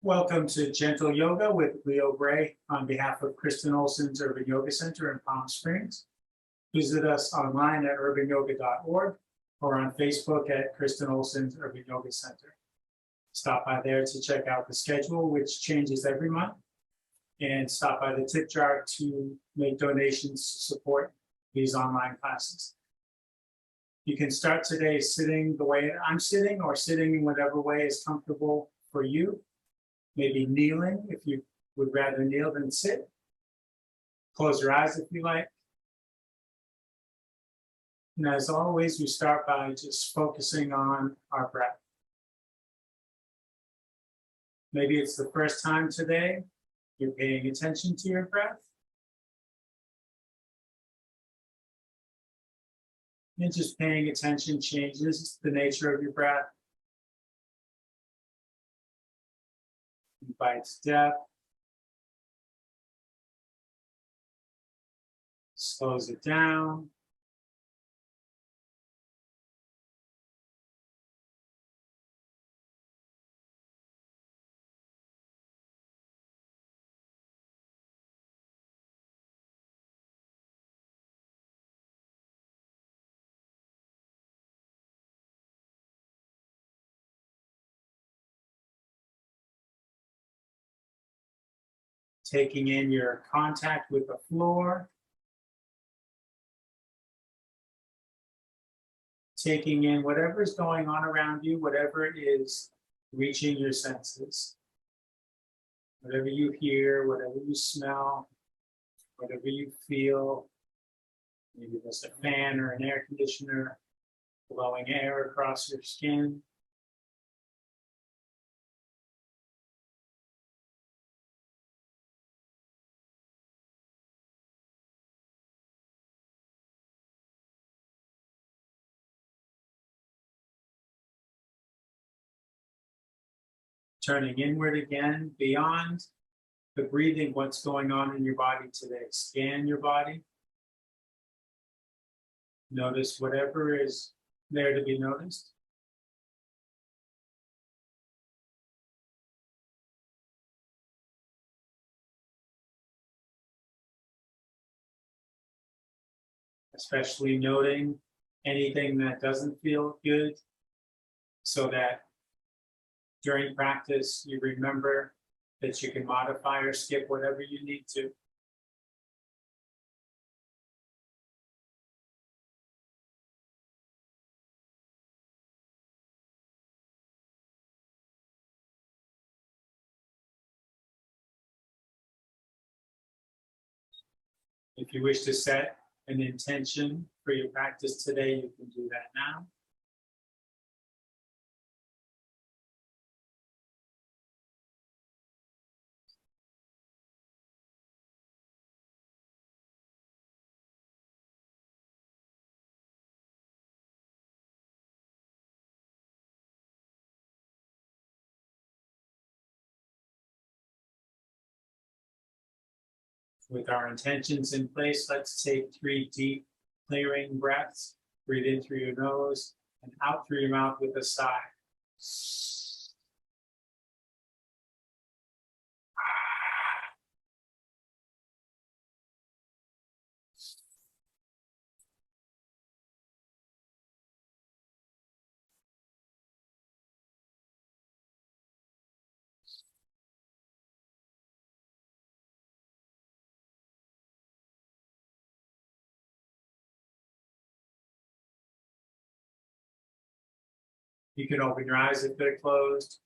Welcome to Gentle Yoga with Leo Gray on behalf of Kristen Olson's Urban Yoga Center in Palm Springs. Visit us online at urbanyoga.org or on Facebook at Kristen Olson's Urban Yoga Center. Stop by there to check out the schedule, which changes every month, and stop by the tip jar to make donations to support these online classes. You can start today sitting the way I'm sitting or sitting in whatever way is comfortable for you. Maybe kneeling if you would rather kneel than sit. Close your eyes if you like. And as always, we start by just focusing on our breath. Maybe it's the first time today you're paying attention to your breath. And just paying attention changes the nature of your breath. Invites depth, slows it down, taking in your contact with the floor, taking in whatever is going on around you, whatever is reaching your senses, whatever you hear, whatever you smell, whatever you feel. Maybe there's a fan or an air conditioner blowing air across your skin. Turning inward again, beyond the breathing, what's going on in your body today. Scan your body. Notice whatever is there to be noticed. Especially noting anything that doesn't feel good, so that during practice, you remember that you can modify or skip whatever you need to. If you wish to set an intention for your practice today, you can do that now. With our intentions in place, let's take 3 deep, clearing breaths. Breathe in through your nose and out through your mouth with a sigh. You can open your eyes if they're closed.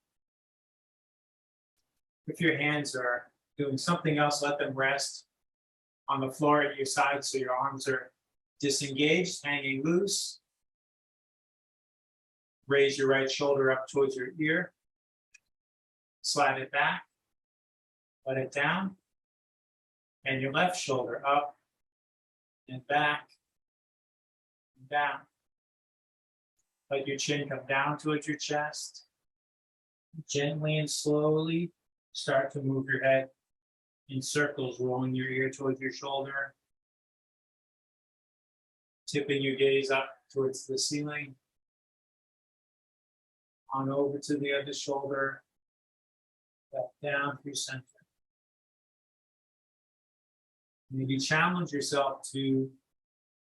If your hands are doing something else, let them rest on the floor at your side so your arms are disengaged, hanging loose. Raise your right shoulder up towards your ear. Slide it back. Let it down. And your left shoulder up and back and down. Let your chin come down towards your chest. Gently and slowly start to move your head in circles, rolling your ear towards your shoulder. Tipping your gaze up towards the ceiling. On over to the other shoulder. Back down through center. Maybe challenge yourself to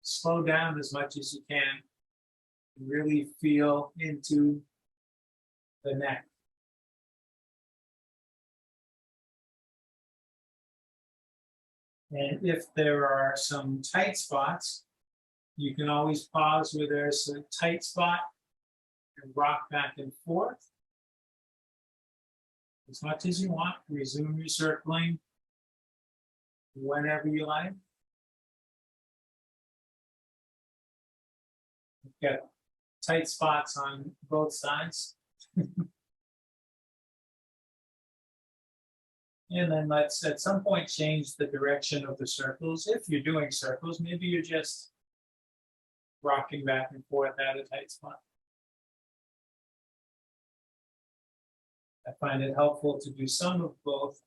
slow down as much as you can. Really feel into the neck. And if there are some tight spots, you can always pause where there's a tight spot and rock back and forth as much as you want. Resume your circling whenever you like. You've got tight spots on both sides. And then let's at some point change the direction of the circles. If you're doing circles, maybe you're just rocking back and forth at a tight spot. I find it helpful to do some of both.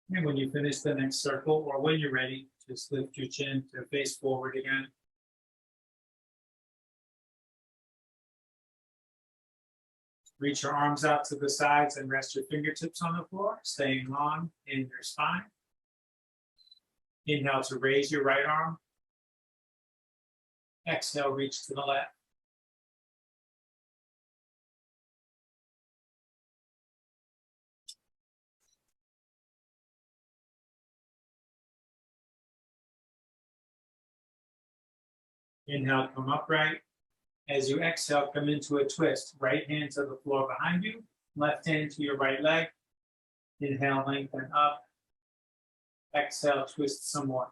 And when you finish the next circle, or when you're ready, just lift your chin to face forward again. Reach your arms out to the sides and rest your fingertips on the floor, staying long in your spine. Inhale to raise your right arm. Exhale, reach to the left. Inhale, come upright. As you exhale, come into a twist. Right hand to the floor behind you, left hand to your right leg. Inhale, lengthen up. Exhale, twist some more.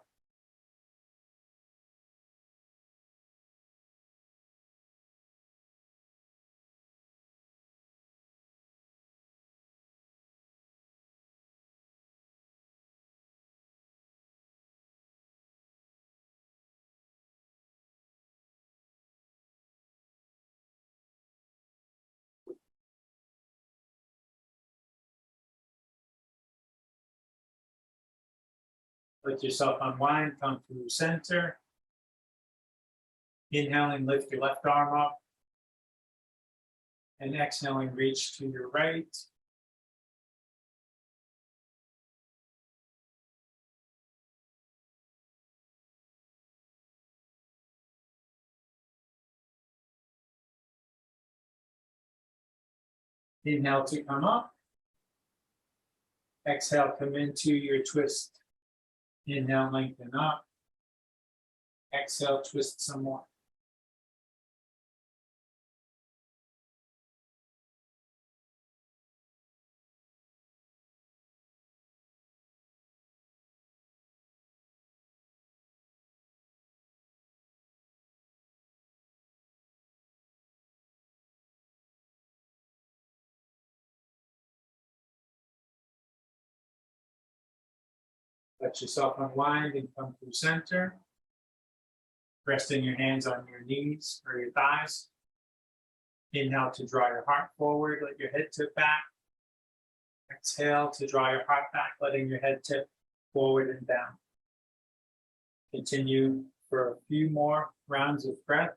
Let yourself unwind, come through center. Inhaling, lift your left arm up. And exhaling, reach to your right. Inhale to come up. Exhale, come into your twist. Inhale, lengthen up. Exhale, twist some more. Let yourself unwind and come through center. Resting your hands on your knees or your thighs. Inhale to draw your heart forward, let your head tip back. Exhale to draw your heart back, letting your head tip forward and down. Continue for a few more rounds of breath.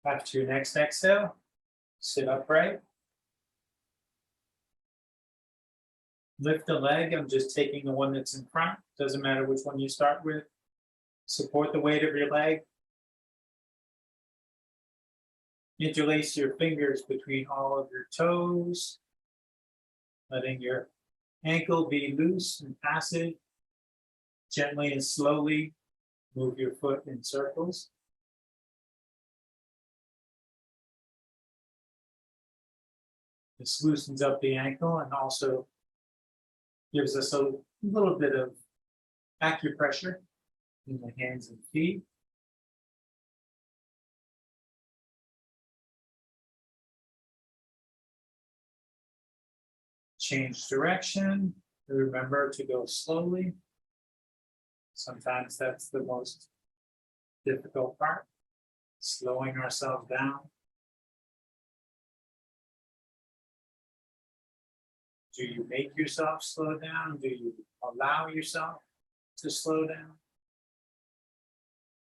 After your next exhale, sit upright. Lift the leg. I'm just taking the one that's in front. Doesn't matter which one you start with. Support the weight of your leg. Interlace your fingers between all of your toes, letting your ankle be loose and passive. Gently and slowly move your foot in circles. This loosens up the ankle and also gives us a little bit of acupressure in the hands and feet. Change direction. Remember to go slowly. Sometimes that's the most difficult part, slowing ourselves down. Do you make yourself slow down? Do you allow yourself to slow down?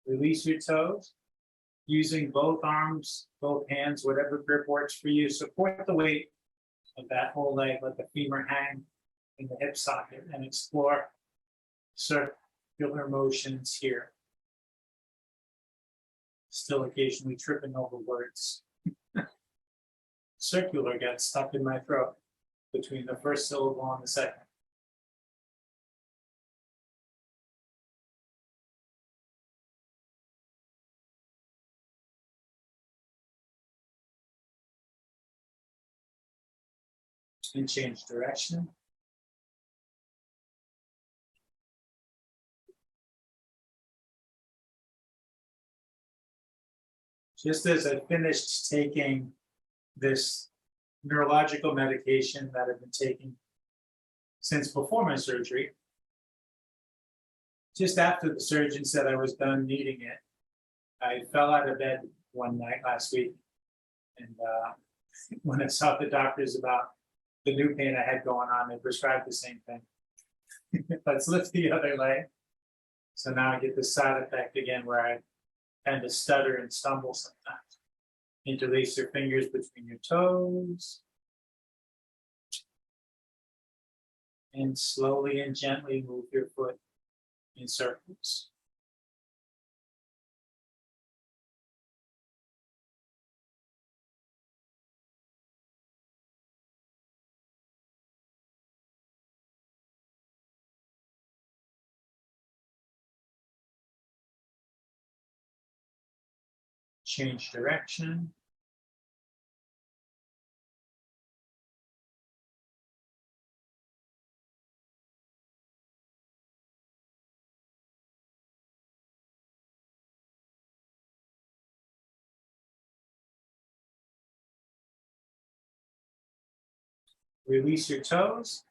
Release your toes. Using both arms, both hands, whatever grip works for you. Support the weight of that whole leg. Let the femur hang in the hip socket and explore circular motions here. Still occasionally tripping over words. Circular gets stuck in my throat between the first syllable and the second. And change direction. Just as I finished taking this neurological medication that I've been taking since before my surgery, just after the surgeon said I was done needing it, I fell out of bed one night last week. And when I saw the doctors about the new pain I had going on, they prescribed the same thing. Let's lift the other leg. So now I get the side effect again where I tend to stutter and stumble sometimes. Interlace your fingers between your toes. And slowly and gently move your foot in circles. Change direction. Release your toes,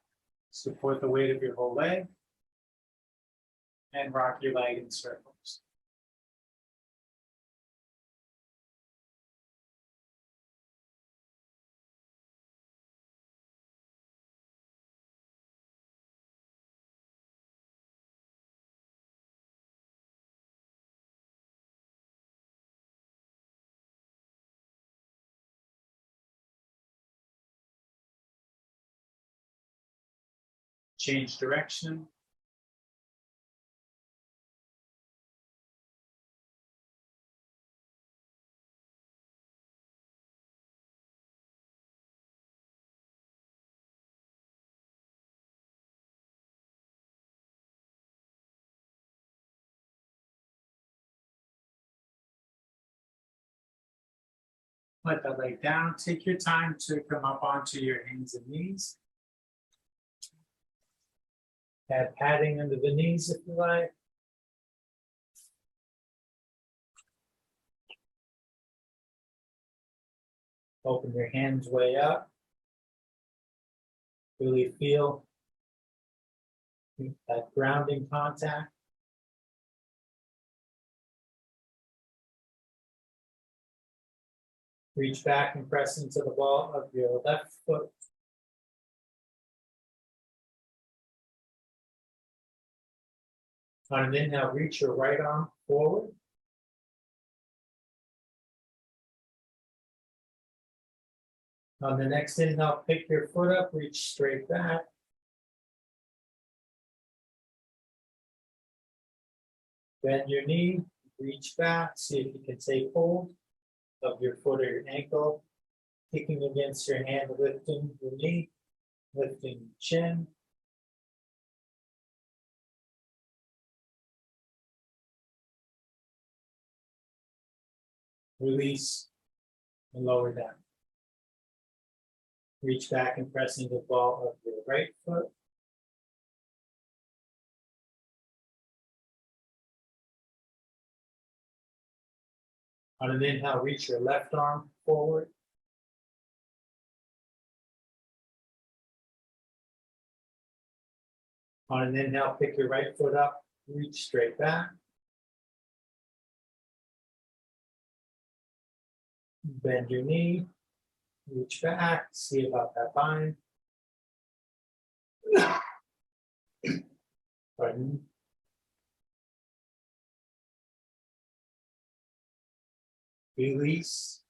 support the weight of your whole leg, and rock your leg in circles. Change direction. Let the leg down. Take your time to come up onto your hands and knees. Add padding under the knees if you like. Open your hands way up. Really feel that grounding contact. Reach back and press into the ball of your left foot. On an inhale, reach your right arm forward. On the next inhale, pick your foot up, reach straight back. Bend your knee, reach back, see if you can take hold of your foot or your ankle, kicking against your hand, lifting your knee, lifting your chin. Release and lower down. Reach back and press into the ball of your right foot. On an inhale, reach your left arm forward. On an inhale, pick your right foot up, reach straight back. Bend your knee, reach back, see about that bind. Pardon. Release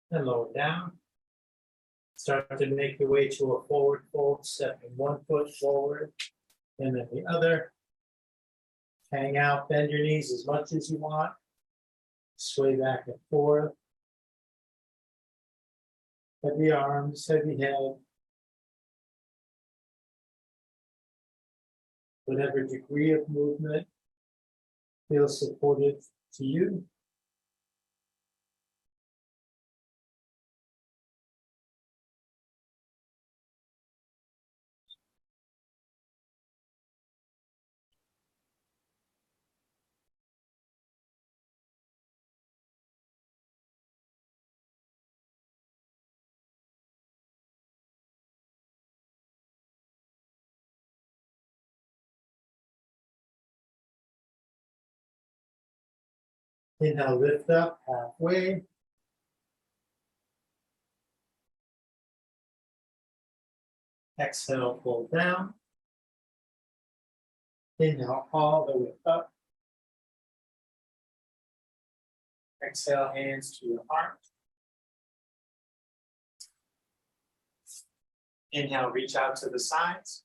and lower down. Start to make your way to a forward fold, stepping one foot forward and then the other. Hang out, bend your knees as much as you want. Sway back and forth. Heavy arms, heavy head. Whatever degree of movement feels supportive to you. Inhale, lift up halfway. Exhale, pull down. Inhale, all the way up. Exhale, hands to your heart. Inhale, reach out to the sides.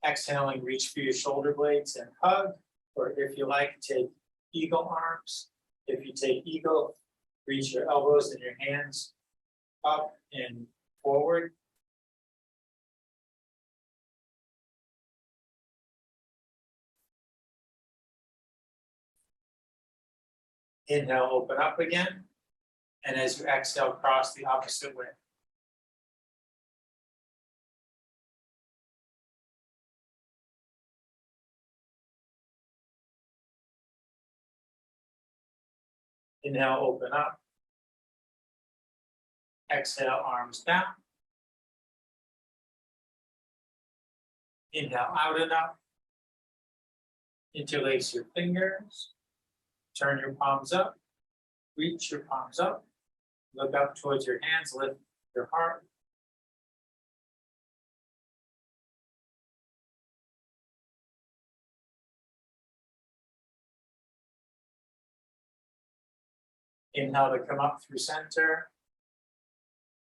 Exhaling, reach for your shoulder blades and hug. Or if you like, take eagle arms. If you take eagle, reach your elbows and your hands up and forward. Inhale, open up again. And as you exhale, cross the opposite way. Inhale, open up. Exhale, arms down. Inhale, out and up. Interlace your fingers. Turn your palms up. Reach your palms up. Look up towards your hands. Lift your heart. Inhale to come up through center.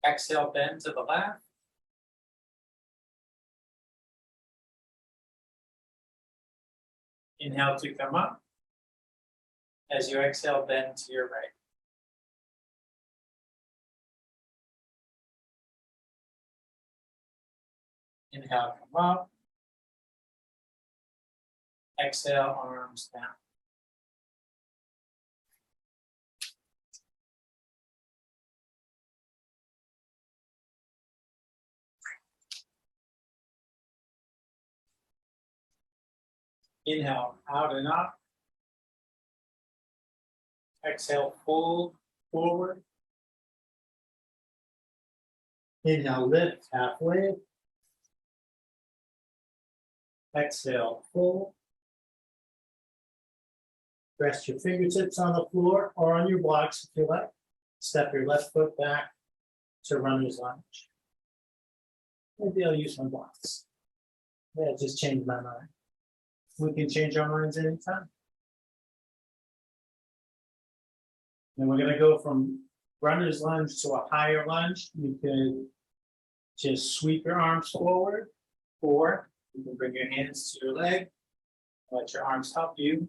Exhale, bend to the left. Inhale to come up. As you exhale, bend to your right. Inhale, come up. Exhale, arms down. Inhale, out and up. Exhale, fold forward. Inhale, lift halfway. Exhale, fold. Rest your fingertips on the floor or on your blocks if you like. Step your left foot back to runner's lunge. Maybe I'll use my blocks. Yeah, just changed my mind. We can change our minds anytime. And we're going to go from runner's lunge to a higher lunge, you could just sweep your arms forward, or you can bring your hands to your leg, let your arms help you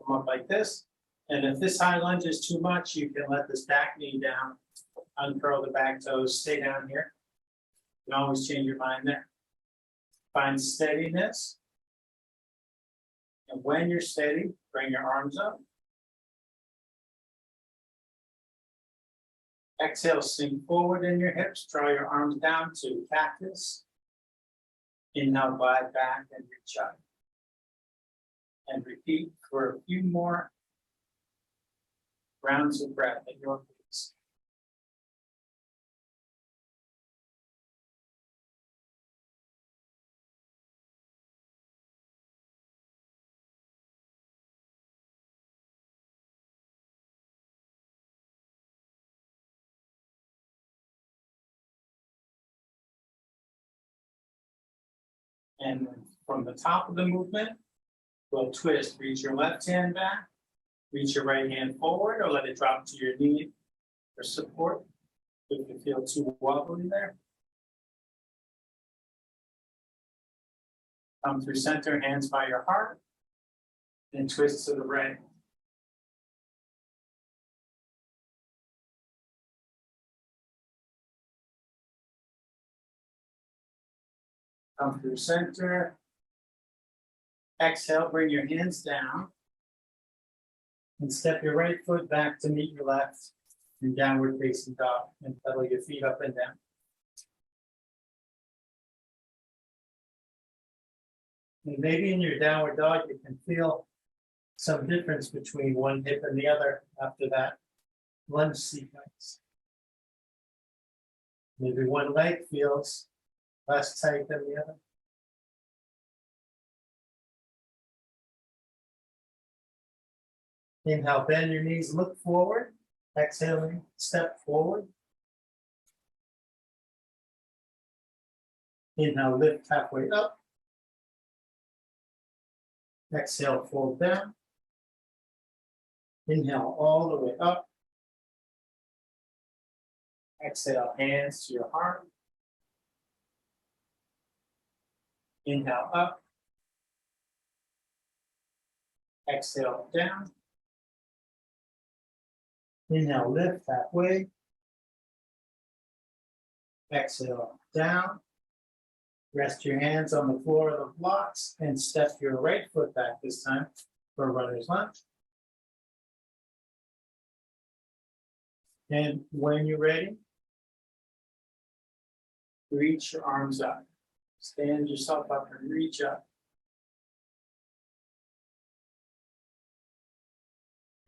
come up like this. And if this high lunge is too much, you can let this back knee down, uncurl the back toes, stay down here. You can always change your mind there. Find steadiness. And when you're steady, bring your arms up. Exhale, sink forward in your hips, draw your arms down to cactus. Inhale, glide back and reach up. And repeat for a few more rounds of breath at your pace. And from the top of the movement, we'll twist. Reach your left hand back, reach your right hand forward, or let it drop to your knee for support if you feel too wobbly there. Come through center, hands by your heart, and twist to the right. Come through center. Exhale, bring your hands down. And step your right foot back to meet your left in downward facing dog, and pedal your feet up and down. And maybe in your downward dog, you can feel some difference between one hip and the other after that lunge sequence. Maybe one leg feels less tight than the other. Inhale, bend your knees, look forward. Exhaling, step forward. Inhale, lift halfway up. Exhale, fold down. Inhale all the way up. Exhale, hands to your heart. Inhale up. Exhale down. Inhale, lift halfway. Exhale down. Rest your hands on the floor of the blocks and step your right foot back this time for a runner's lunge. And when you're ready, reach your arms up. Stand yourself up and reach up.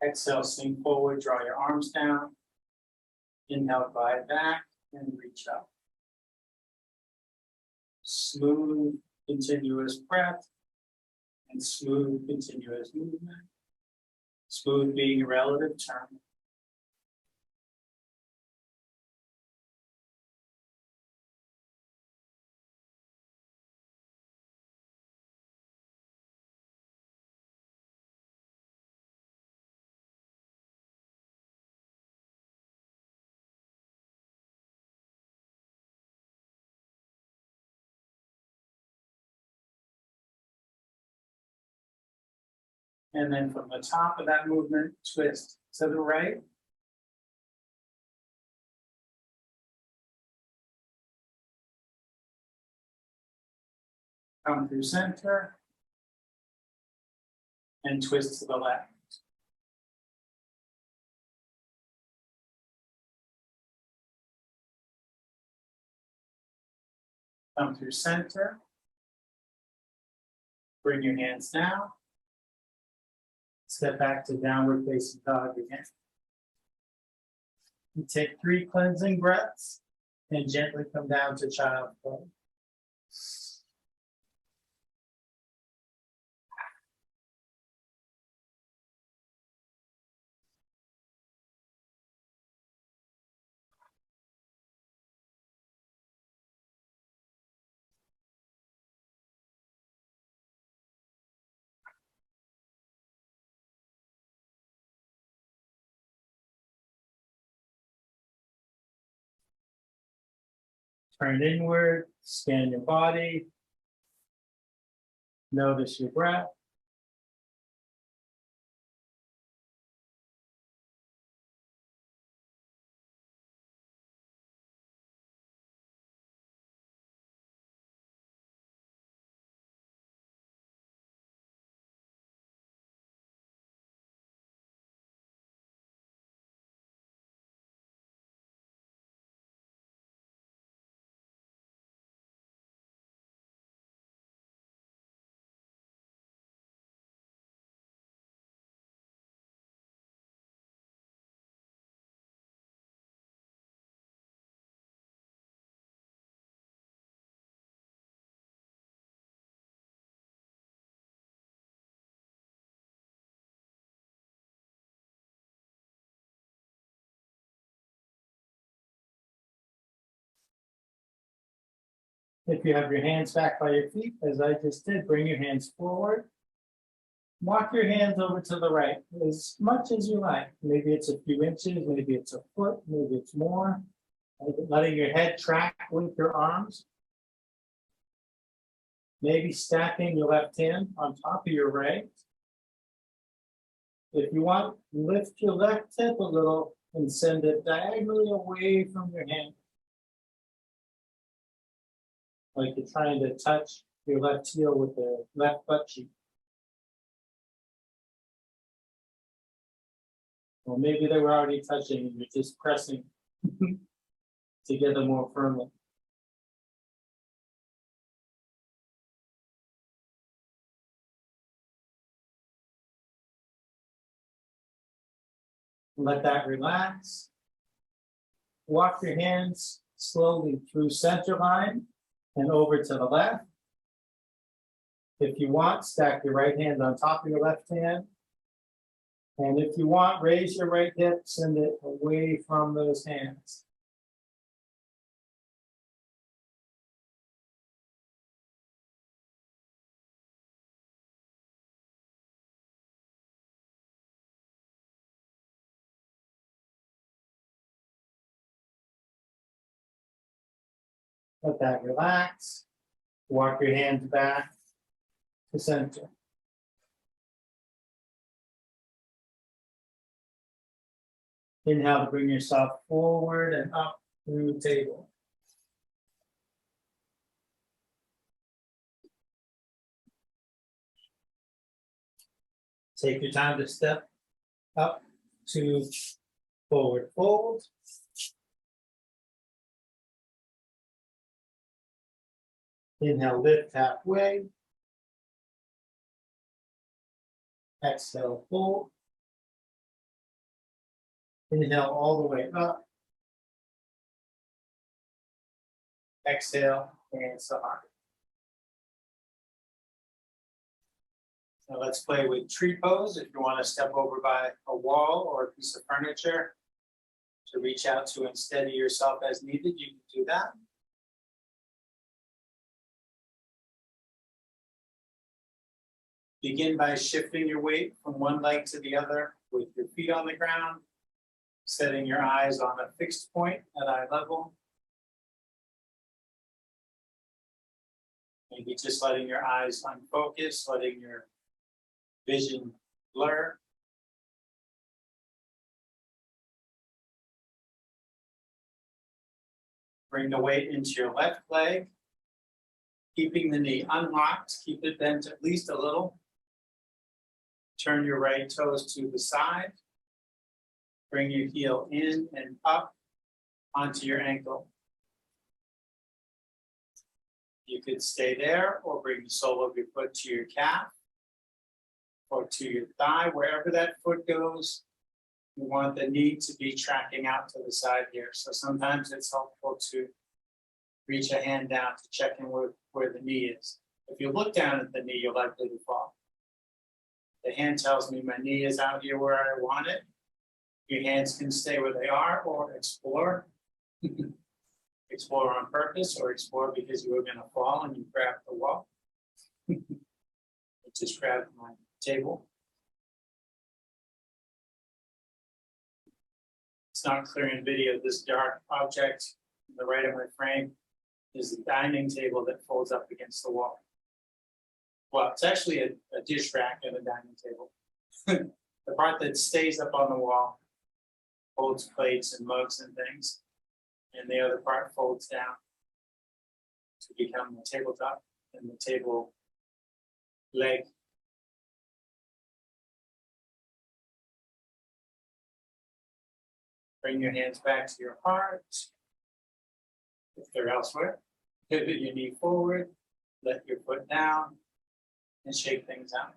Exhale, sink forward, draw your arms down. Inhale, glide back and reach up. Smooth, continuous breath and smooth, continuous movement. Smooth being a relative term. And then from the top of that movement, twist to the right. Come through center. And twist to the left. Come through center. Bring your hands down. Step back to downward facing dog again. You take 3 cleansing breaths and gently come down to child's pose. Turn inward, scan your body. Notice your breath. If you have your hands back by your feet, as I just did, bring your hands forward. Walk your hands over to the right as much as you like. Maybe it's a few inches, maybe it's a foot, maybe it's more. Letting your head track with your arms. Maybe stacking your left hand on top of your right. If you want, lift your left hip a little and send it diagonally away from your hand. Like you're trying to touch your left heel with the left butt cheek. Or maybe they were already touching and you're just pressing together more firmly. Let that relax. Walk your hands slowly through center line and over to the left. If you want, stack your right hand on top of your left hand. And if you want, raise your right hip, send it away from those hands. Let that relax. Walk your hands back to center. Inhale to bring yourself forward and up through the table. Take your time to step up to forward fold. Inhale, lift halfway. Exhale, fold. Inhale all the way up. Exhale, and sahara. Now let's play with tree pose. If you want to step over by a wall or a piece of furniture to reach out to and steady yourself as needed, you can do that. Begin by shifting your weight from one leg to the other with your feet on the ground, setting your eyes on a fixed point at eye level. Maybe just letting your eyes unfocus, letting your vision blur. Bring the weight into your left leg, keeping the knee unlocked, keep it bent at least a little. Turn your right toes to the side. Bring your heel in and up onto your ankle. You could stay there or bring the sole of your foot to your calf or to your thigh, wherever that foot goes. You want the knee to be tracking out to the side here. So sometimes it's helpful to reach a hand down to check in where the knee is. If you look down at the knee, you're likely to fall. The hand tells me my knee is out here where I want it. Your hands can stay where they are or explore. Explore on purpose or explore because you were going to fall and you grabbed the wall. I just grabbed my table. It's not clear in video, this dark object on the right of my frame is the dining table that folds up against the wall. Well, it's actually a dish rack and a dining table. The part that stays up on the wall holds plates and mugs and things, and the other part folds down to become the tabletop and the table leg. Bring your hands back to your heart. If they're elsewhere, pivot your knee forward, let your foot down, and shake things out.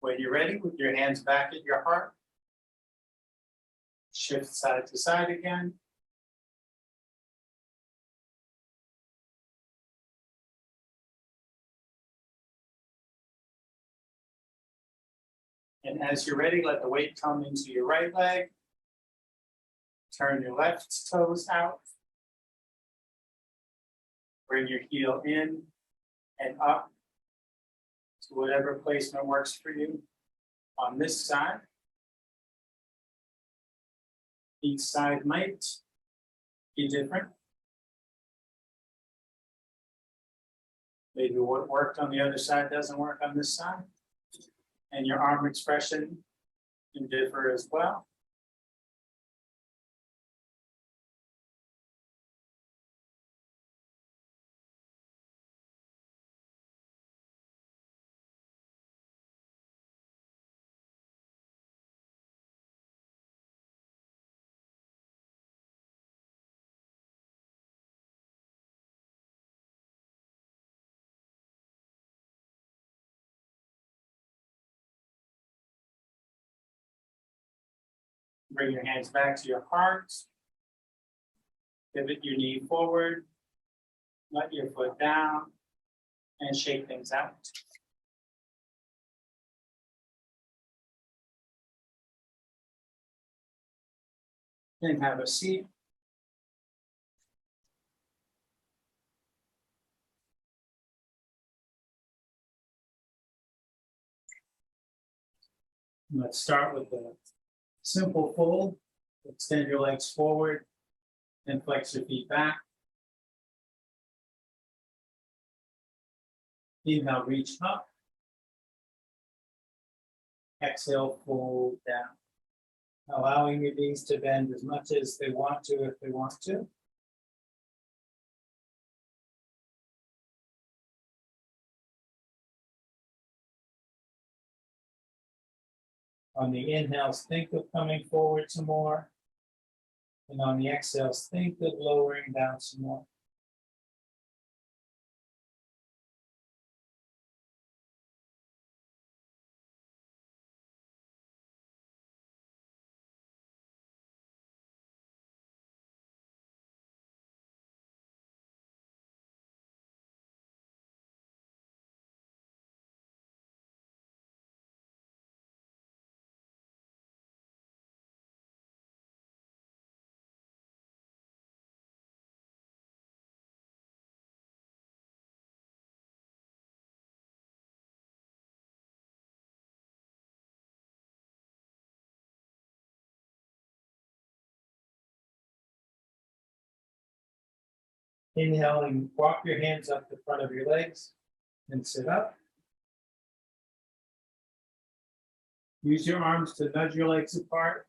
When you're ready, with your hands back at your heart, shift side to side again. And as you're ready, let the weight come into your right leg. Turn your left toes out. Bring your heel in and up to whatever placement works for you on this side. Each side might be different. Maybe what worked on the other side doesn't work on this side. And your arm expression can differ as well. Bring your hands back to your heart. Pivot your knee forward. Let your foot down and shake things out. And have a seat. Let's start with the simple fold. Extend your legs forward and flex your feet back. Inhale, reach up. Exhale, fold down. Allowing your knees to bend as much as they want to if they want to. On the inhales, think of coming forward some more. And on the exhales, think of lowering down some more. Inhaling, walk your hands up the front of your legs and sit up. Use your arms to nudge your legs apart.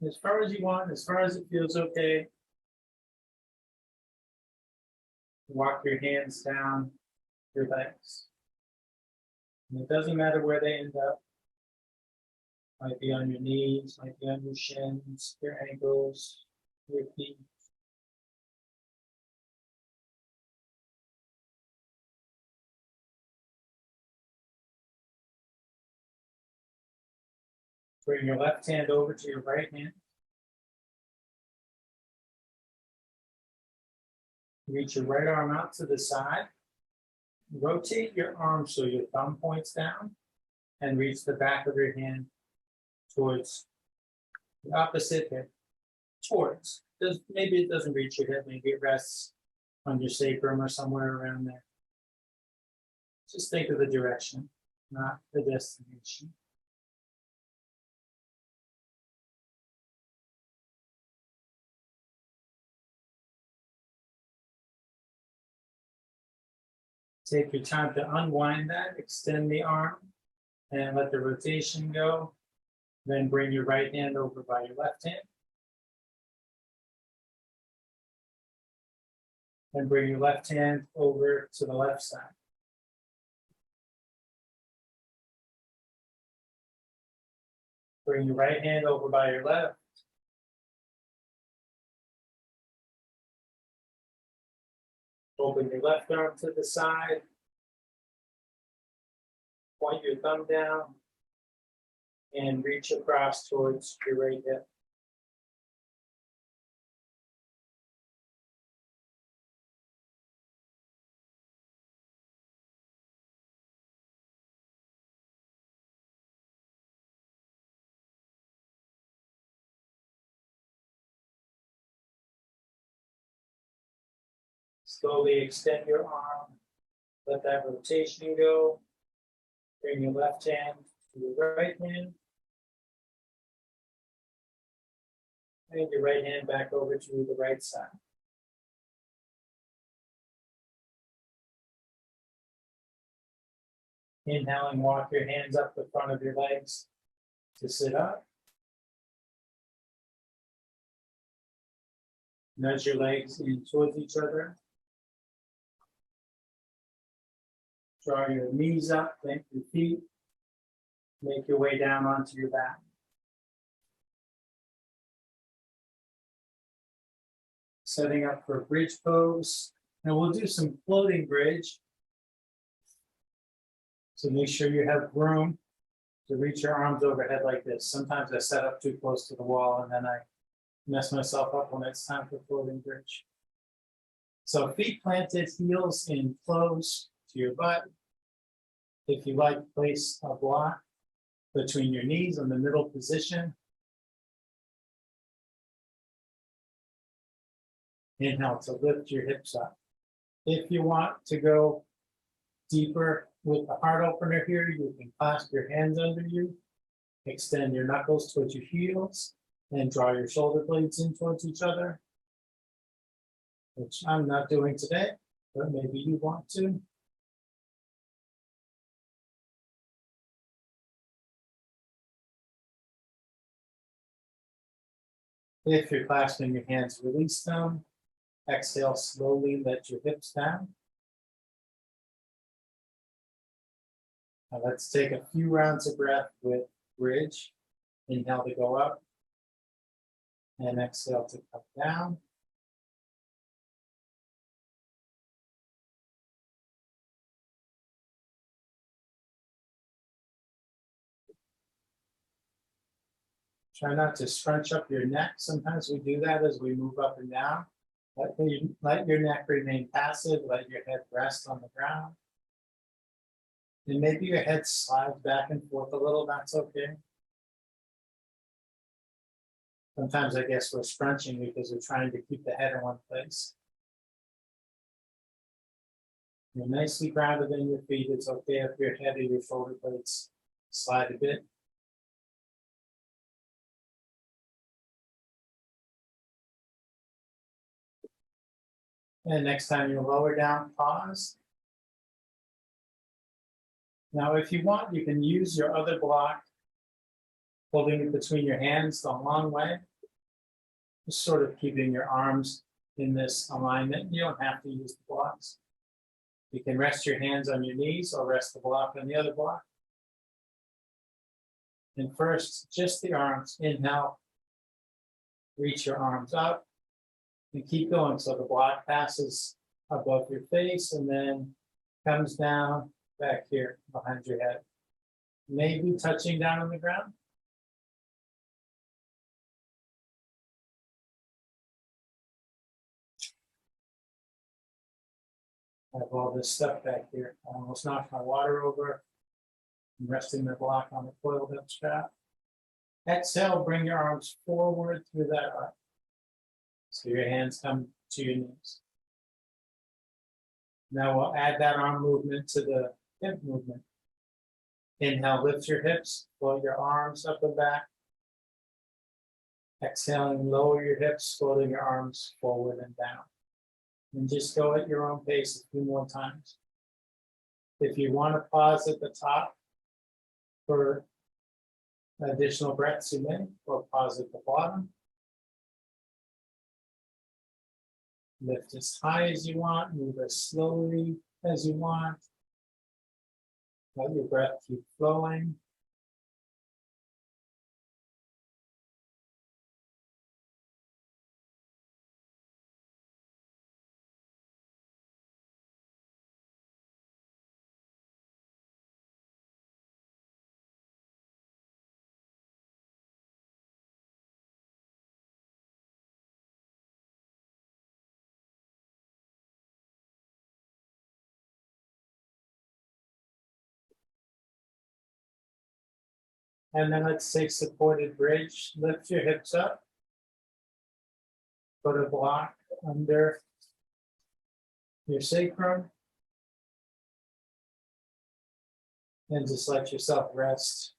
As far as you want, as far as it feels okay. Walk your hands down your legs. And it doesn't matter where they end up. Might be on your knees, might be on your shins, your ankles, your feet. Bring your left hand over to your right hand. Reach your right arm out to the side. Rotate your arm so your thumb points down and reach the back of your hand towards the opposite hip. Towards. Maybe it doesn't reach your hip, maybe it rests on your sacrum or somewhere around there. Just think of the direction. not the destination. Take your time to unwind that, extend the arm, and let the rotation go. Then bring your right hand over by your left hand. And bring your left hand over to the left side. Bring your right hand over by your left. Open your left arm to the side. Point your thumb down. And reach across towards your right hip. Slowly extend your arm. Let that rotation go. Bring your left hand to your right hand. And your right hand back over to the right side. Inhale and walk your hands up the front of your legs to sit up. Nudge your legs in towards each other. Draw your knees up, plant your feet. Make your way down onto your back. Setting up for bridge pose. And we'll do some floating bridge. So make sure you have room to reach your arms overhead like this. Sometimes I set up too close to the wall and then I mess myself up when it's time for floating bridge. So feet planted, heels in close to your butt. If you like, place a block between your knees in the middle position. Inhale to lift your hips up. If you want to go deeper with the heart opener here, you can clasp your hands under you, extend your knuckles towards your heels, and draw your shoulder blades in towards each other, which I'm not doing today, but maybe you want to. If you're clasping your hands, release them. Exhale, slowly let your hips down. Now let's take a few rounds of breath with bridge. Inhale to go up. And exhale to come down. Try not to scrunch up your neck. Sometimes we do that as we move up and down. Let your neck remain passive. Let your head rest on the ground. And maybe your head slides back and forth a little. That's okay. Sometimes I guess we're scrunching because we're trying to keep the head in one place. You're nicely grounded in your feet. It's okay if your head or your shoulder blades slide a bit. And next time you lower down, pause. Now, if you want, you can use your other block, holding it between your hands the long way, just sort of keeping your arms in this alignment. You don't have to use the blocks. You can rest your hands on your knees or rest the block on the other block. And first, just the arms. Inhale, reach your arms up, and keep going. So the block passes above your face and then comes down back here behind your head. Maybe touching down on the ground. I have all this stuff back here. I almost knocked my water over. I'm resting the block on the coiled hip strap. Exhale, bring your arms forward through that arc. So your hands come to your knees. Now we'll add that arm movement to the hip movement. Inhale, lift your hips, float your arms up and back. Exhaling, lower your hips, floating your arms forward and down. And just go at your own pace a few more times. If you want to pause at the top for additional breaths, you may, or pause at the bottom. Lift as high as you want, move as slowly as you want. Let your breath keep flowing. And then let's take supported bridge. Lift your hips up. Put a block under your sacrum. And just let yourself rest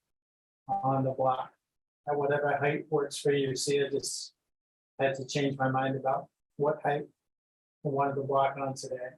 on the block at whatever height works for you. See, I just had to change my mind about what height I wanted to block on today.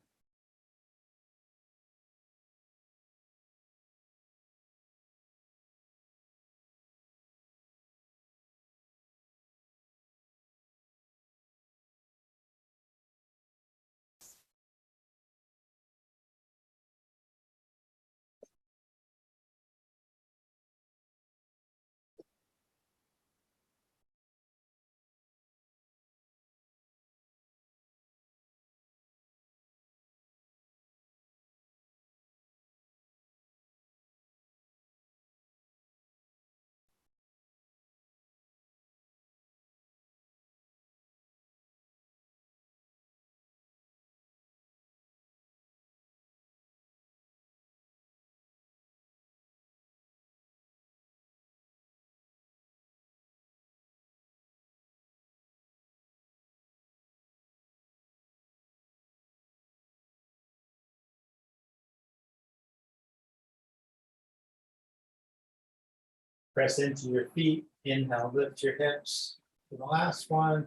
Press into your feet. Inhale, lift your hips. For the last one,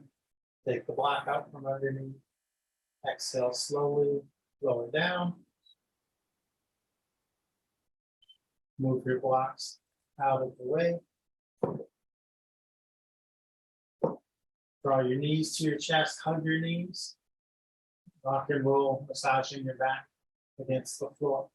take the block out from underneath. Exhale slowly, lower down. Move your blocks out of the way. Draw your knees to your chest, hug your knees. Rock and roll, massaging your back against the floor.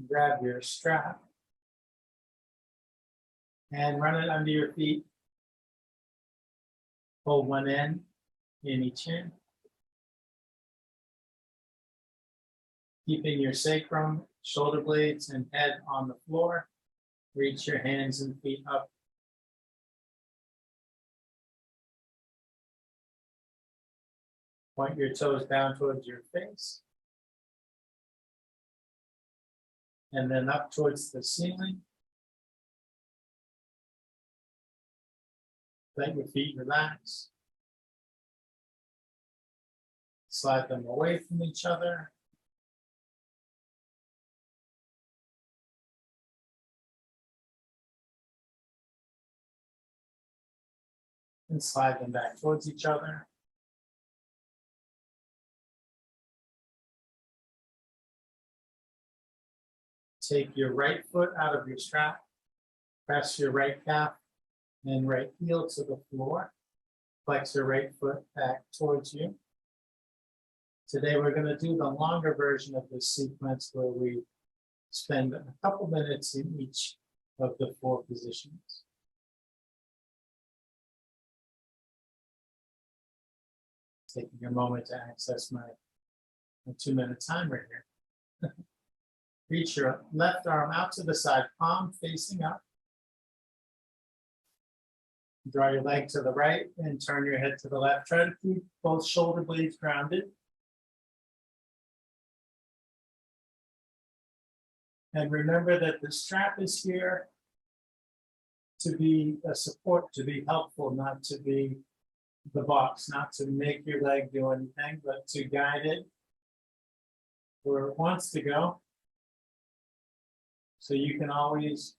Grab your strap and run it under your feet. Hold one end in each hand. Keeping your sacrum, shoulder blades, and head on the floor. Reach your hands and feet up. Point your toes down towards your face. And then up towards the ceiling. Let your feet relax. Slide them away from each other. And slide them back towards each other. Take your right foot out of your strap. Press your right calf and right heel to the floor. Flex your right foot back towards you. Today we're going to do the longer version of this sequence where we spend a couple minutes in each of the 4 positions. Taking a moment to access my 2-minute timer here. Reach your left arm out to the side, palm facing up. Draw your leg to the right and turn your head to the left. Try to keep both shoulder blades grounded. And remember that the strap is here to be a support, to be helpful, not to be the box, not to make your leg do anything, but to guide it where it wants to go. So you can always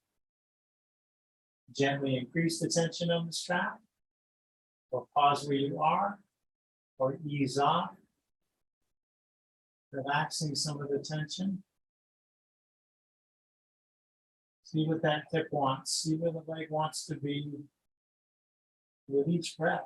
gently increase the tension of the strap, or pause where you are, or ease off, relaxing some of the tension. See what that hip wants, see where the leg wants to be with each breath.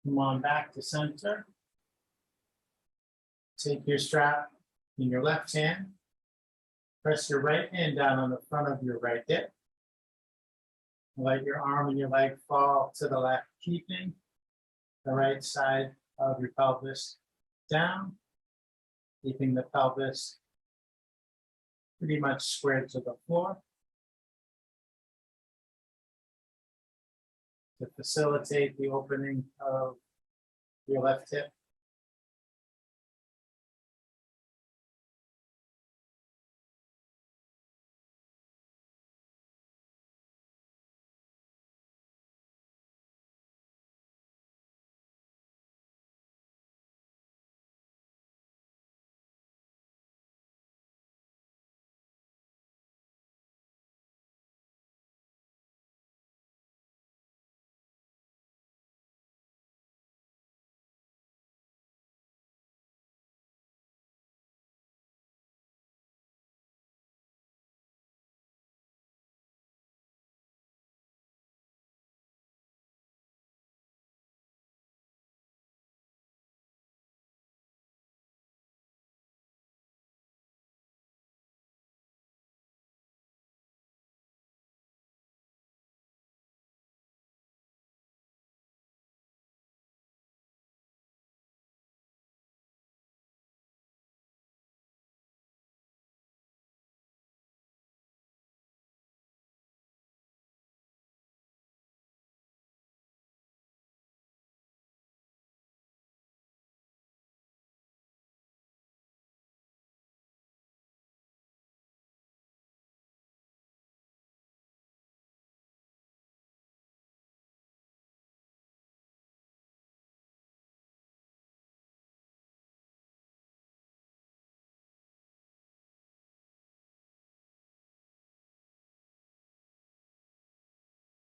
Come on back to center. Take your strap in your left hand. Press your right hand down on the front of your right hip. Let your arm and your leg fall to the left, keeping the right side of your pelvis down, keeping the pelvis pretty much squared to the floor. To facilitate the opening of your left hip.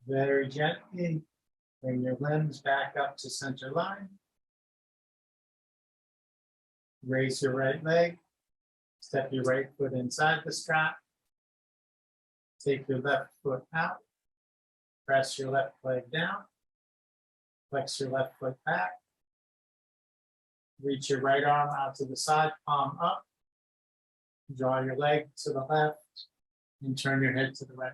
Very gently bring your limbs back up to center line. Raise your right leg. Step your right foot inside the strap. Take your left foot out. Press your left leg down. Flex your left foot back. Reach your right arm out to the side, palm up. Draw your leg to the left and turn your head to the right.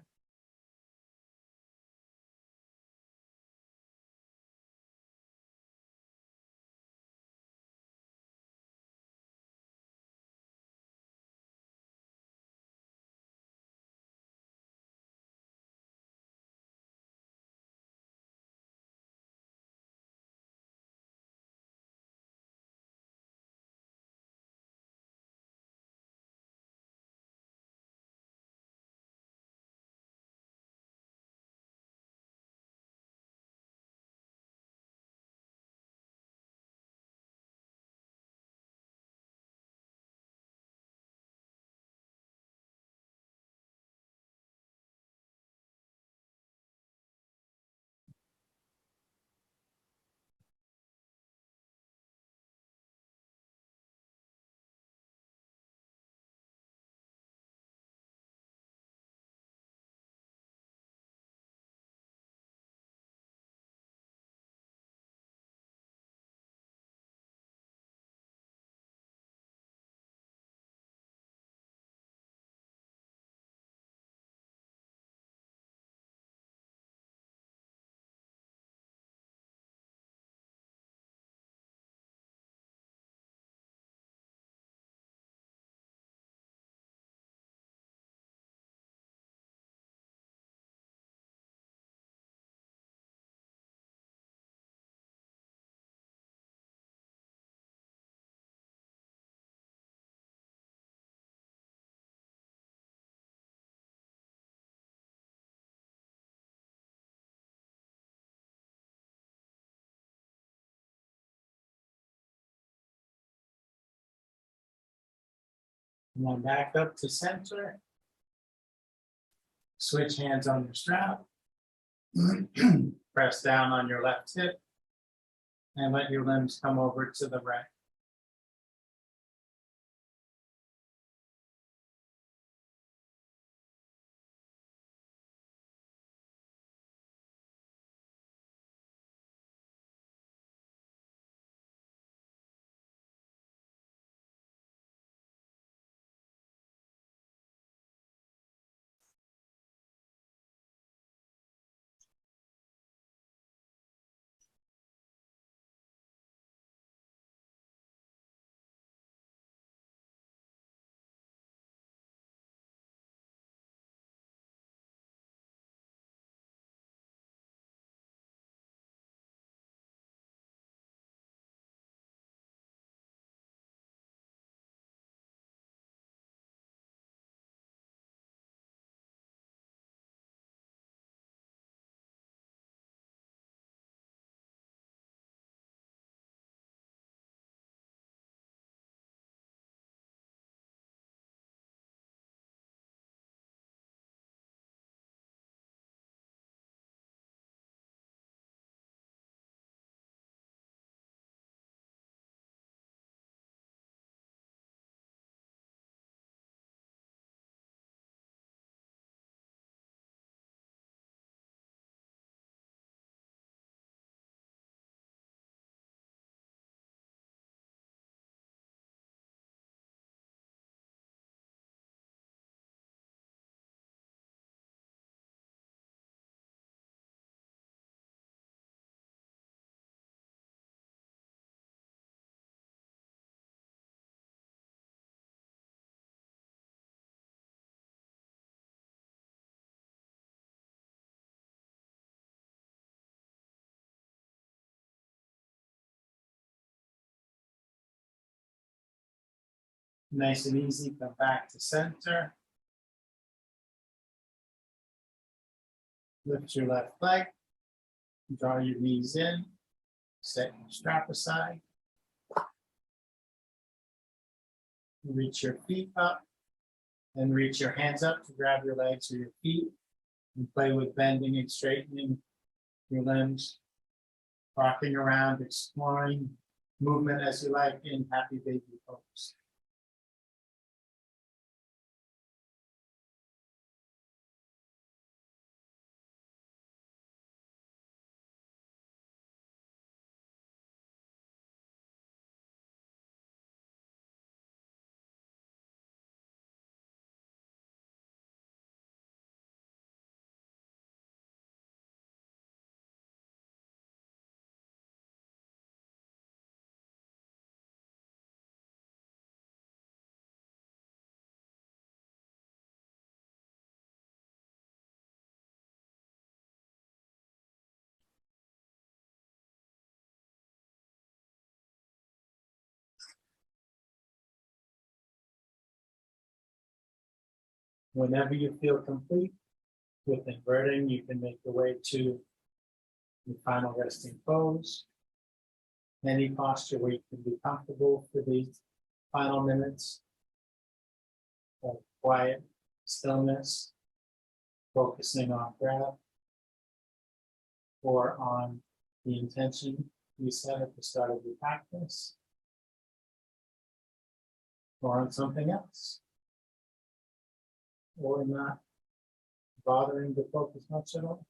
And then back up to center. Switch hands on your strap. Press down on your left hip and let your limbs come over to the right. Nice and easy, come back to center. Lift your left leg, draw your knees in, set your strap aside. Reach your feet up and reach your hands up to grab your legs or your feet and play with bending and straightening your limbs, rocking around, exploring movement as you like in happy baby pose. Whenever you feel complete with inverting, you can make your way to your final resting pose. Any posture where you can be comfortable for these final minutes of quiet stillness, focusing on breath or on the intention you set at the start of your practice, or on something else, or not bothering to focus much at all.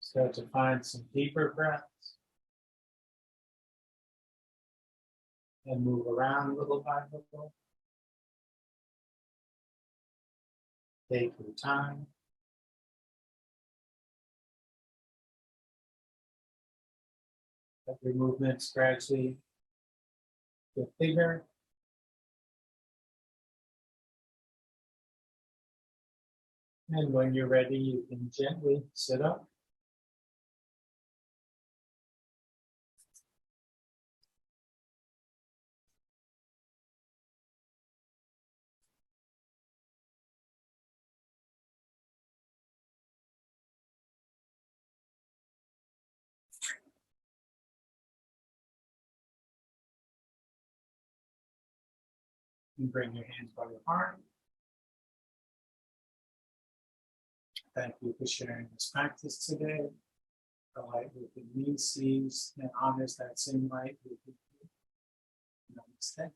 Start to find some deeper breaths. And move around little by little. Take your time. Every movement gradually get bigger. And when you're ready, you can gently sit up. And bring your hands by your heart. Thank you for sharing this practice today. The light within me sees and honors that same light within you. Namaste.